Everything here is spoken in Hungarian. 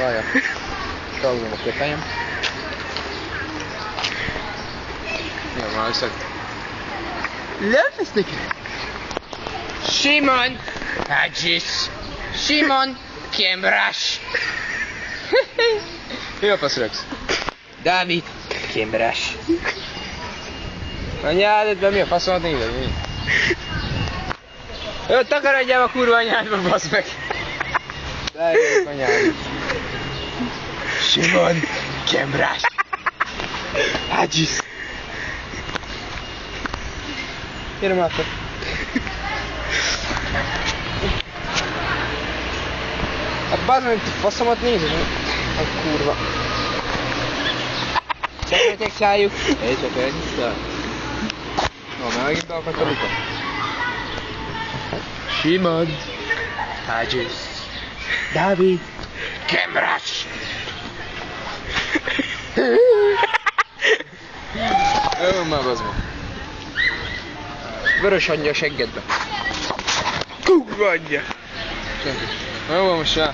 Várja. Felhúzom a köpenyem. Jó, már összeg. Lefesznek. Simon Hadjis. Simon Kemrás. Mi a faszröksz? Dávid Kemrás. Anyádedben mi a faszomat nézed? Mi? Jó, takarodjál a kurva anyádba, basz meg! Dávid anyád. Simon Kemrás. Hadjis. Gyere már fel. Hát bármi, hogy faszomat nézed? A kurva. Szeretnétek szálljuk? Egy csak egy száll. Ó, már megint be akart a luka. Simon Hadjis. Dávid Kemrás. Jó, már bazd meg. Vörös anyja a seggedbe. Kurva anyja. Jó, most rá.